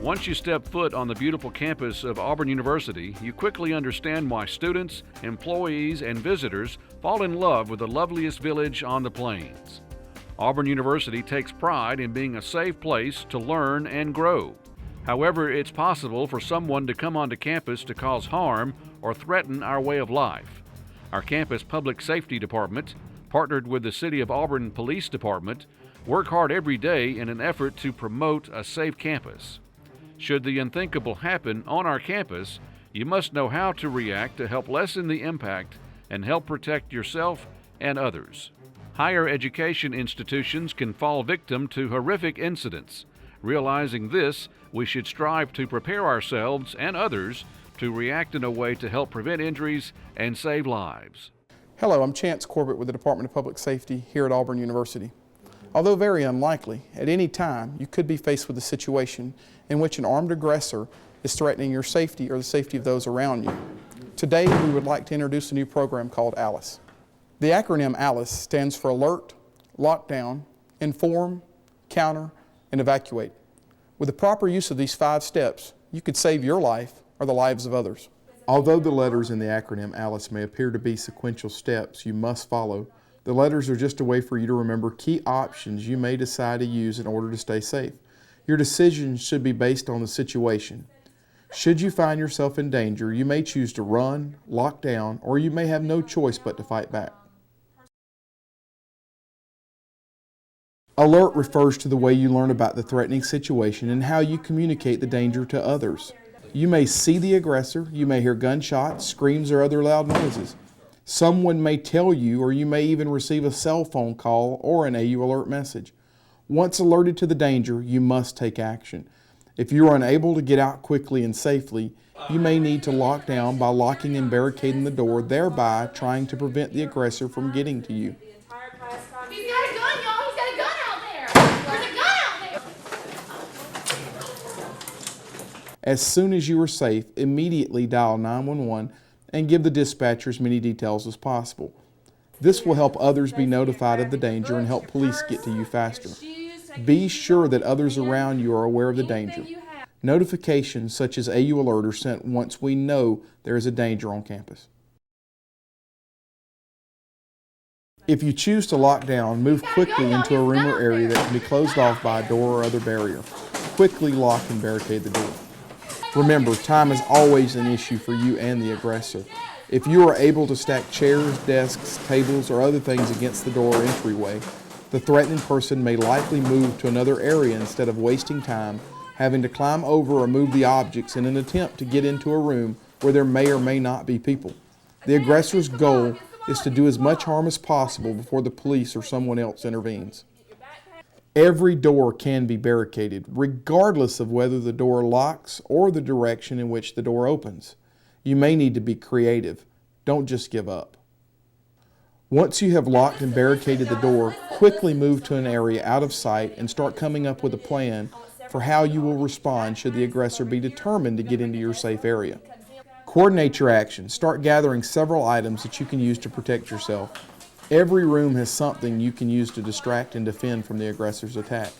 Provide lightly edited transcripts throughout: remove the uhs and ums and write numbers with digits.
Once you step foot on the beautiful campus of Auburn University, you quickly understand why students, employees, and visitors fall in love with the loveliest village on the plains. Auburn University takes pride in being a safe place to learn and grow. However, it's possible for someone to come onto campus to cause harm or threaten our way of life. Our campus public safety department, partnered with the City of Auburn Police Department, work hard every day in an effort to promote a safe campus. Should the unthinkable happen on our campus, you must know how to react to help lessen the impact and help protect yourself and others. Higher education institutions can fall victim to horrific incidents. Realizing this, we should strive to prepare ourselves and others to react in a way to help prevent injuries and save lives. Hello, I'm Chance Corbett with the Department of Public Safety here at Auburn University. Although very unlikely, at any time you could be faced with a situation in which an armed aggressor is threatening your safety or the safety of those around you. Today we would like to introduce a new program called ALICE. The acronym ALICE stands for Alert, Lockdown, Inform, Counter, and Evacuate. With the proper use of these 5 steps, you could save your life or the lives of others. Although the letters in the acronym ALICE may appear to be sequential steps you must follow, the letters are just a way for you to remember key options you may decide to use in order to stay safe. Your decisions should be based on the situation. Should you find yourself in danger, you may choose to run, lock down, or you may have no choice but to fight back. Alert refers to the way you learn about the threatening situation and how you communicate the danger to others. You may see the aggressor, you may hear gunshots, screams, or other loud noises. Someone may tell you, or you may even receive a cell phone call or an AU alert message. Once alerted to the danger, you must take action. If you are unable to get out quickly and safely, you may need to lock down by locking and barricading the door, thereby trying to prevent the aggressor from getting to you. He's got a gun, y'all! He's got a gun out there! There's a gun out there! As soon as you are safe, immediately dial 911 and give the dispatcher as many details as possible. This will help others be notified of the danger and help police get to you faster. Be sure that others around you are aware of the danger. Notifications such as AU Alert are sent once we know there is a danger on campus. If you choose to lock down, move quickly into a room or area that can be closed off by a door or other barrier. Quickly lock and barricade the door. Remember, time is always an issue for you and the aggressor. If you are able to stack chairs, desks, tables, or other things against the door or entryway, the threatening person may likely move to another area instead of wasting time having to climb over or move the objects in an attempt to get into a room where there may or may not be people. The aggressor's goal is to do as much harm as possible before the police or someone else intervenes. Every door can be barricaded, regardless of whether the door locks or the direction in which the door opens. You may need to be creative. Don't just give up. Once you have locked and barricaded the door, quickly move to an area out of sight and start coming up with a plan for how you will respond should the aggressor be determined to get into your safe area. Coordinate your actions. Start gathering several items that you can use to protect yourself. Every room has something you can use to distract and defend from the aggressor's attack.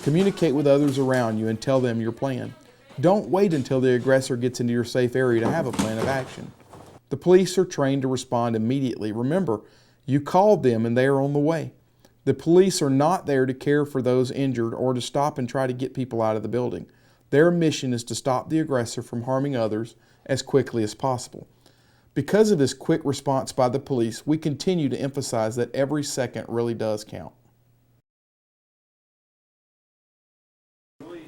Communicate with others around you and tell them your plan. Don't wait until the aggressor gets into your safe area to have a plan of action. The police are trained to respond immediately. Remember, you called them and they are on the way. The police are not there to care for those injured or to stop and try to get people out of the building. Their mission is to stop the aggressor from harming others as quickly as possible. Because of this quick response by the police, we continue to emphasize that every second really does count.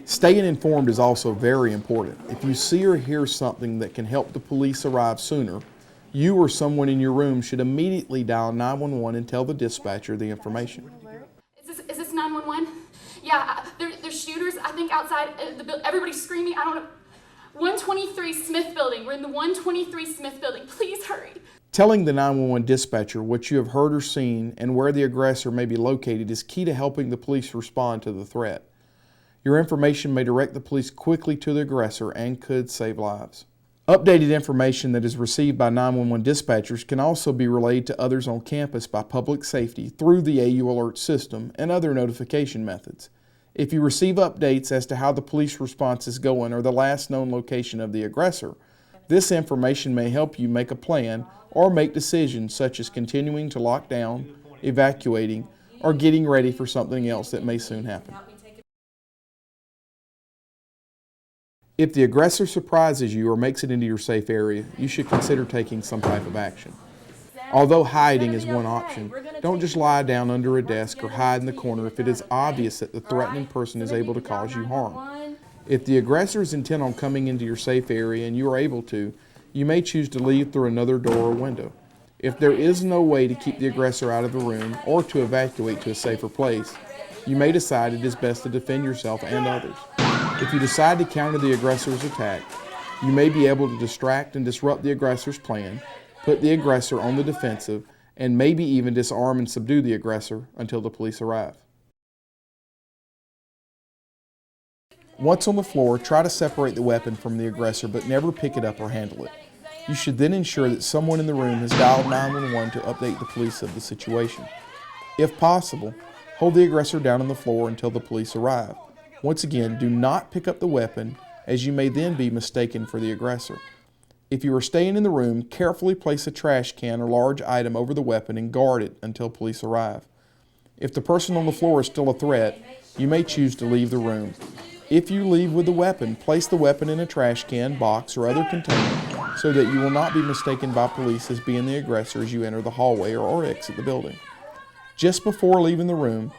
Staying informed is also very important. If you see or hear something that can help the police arrive sooner, you or someone in your room should immediately dial 911 and tell the dispatcher the information. Is this 911? Yeah, there's shooters, I think, outside. Everybody's screaming. I don't know. 123 Smith Building. We're in the 123 Smith Building. Please hurry. Telling the 911 dispatcher what you have heard or seen and where the aggressor may be located is key to helping the police respond to the threat. Your information may direct the police quickly to the aggressor and could save lives. Updated information that is received by 911 dispatchers can also be relayed to others on campus by public safety through the AU Alert system and other notification methods. If you receive updates as to how the police response is going or the last known location of the aggressor, this information may help you make a plan or make decisions such as continuing to lock down, evacuating, or getting ready for something else that may soon happen. If the aggressor surprises you or makes it into your safe area, you should consider taking some type of action. Although hiding is one option, don't just lie down under a desk or hide in the corner if it is obvious that the threatening person is able to cause you harm. If the aggressor is intent on coming into your safe area and you are able to, you may choose to leave through another door or window. If there is no way to keep the aggressor out of the room or to evacuate to a safer place, you may decide it is best to defend yourself and others. If you decide to counter the aggressor's attack, you may be able to distract and disrupt the aggressor's plan, put the aggressor on the defensive, and maybe even disarm and subdue the aggressor until the police arrive. Once on the floor, try to separate the weapon from the aggressor, but never pick it up or handle it. You should then ensure that someone in the room has dialed 911 to update the police of the situation. If possible, hold the aggressor down on the floor until the police arrive. Once again, do not pick up the weapon, as you may then be mistaken for the aggressor. If you are staying in the room, carefully place a trash can or large item over the weapon and guard it until police arrive. If the person on the floor is still a threat, you may choose to leave the room. If you leave with the weapon, place the weapon in a trash can, box, or other container so that you will not be mistaken by police as being the aggressor as you enter the hallway or exit the building. Just before leaving the room,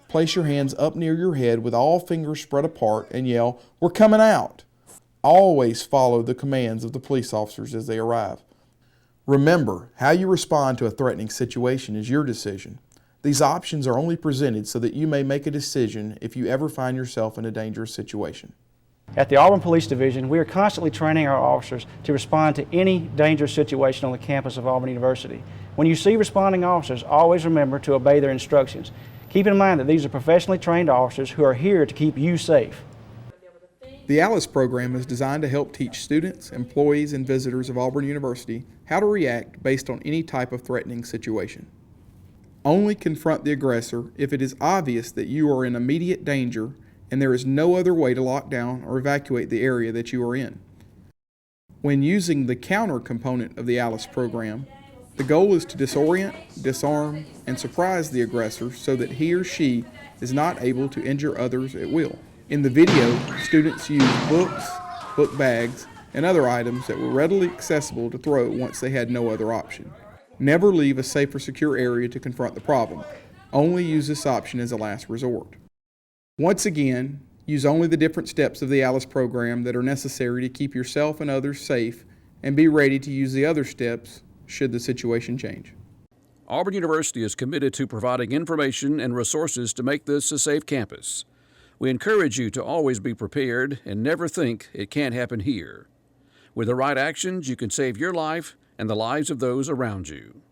place your hands up near your head with all fingers spread apart and yell, "We're coming out!" Always follow the commands of the police officers as they arrive. Remember, how you respond to a threatening situation is your decision. These options are only presented so that you may make a decision if you ever find yourself in a dangerous situation. At the Auburn Police Division, we are constantly training our officers to respond to any dangerous situation on the campus of Auburn University. When you see responding officers, always remember to obey their instructions. Keep in mind that these are professionally trained officers who are here to keep you safe. The ALICE program is designed to help teach students, employees, and visitors of Auburn University how to react based on any type of threatening situation. Only confront the aggressor if it is obvious that you are in immediate danger and there is no other way to lock down or evacuate the area that you are in. When using the counter component of the ALICE program, the goal is to disorient, disarm, and surprise the aggressor so that he or she is not able to injure others at will. In the video, students used books, book bags, and other items that were readily accessible to throw once they had no other option. Never leave a safe or secure area to confront the problem. Only use this option as a last resort. Once again, use only the different steps of the ALICE program that are necessary to keep yourself and others safe, and be ready to use the other steps should the situation change. Auburn University is committed to providing information and resources to make this a safe campus. We encourage you to always be prepared and never think it can't happen here. With the right actions, you can save your life and the lives of those around you.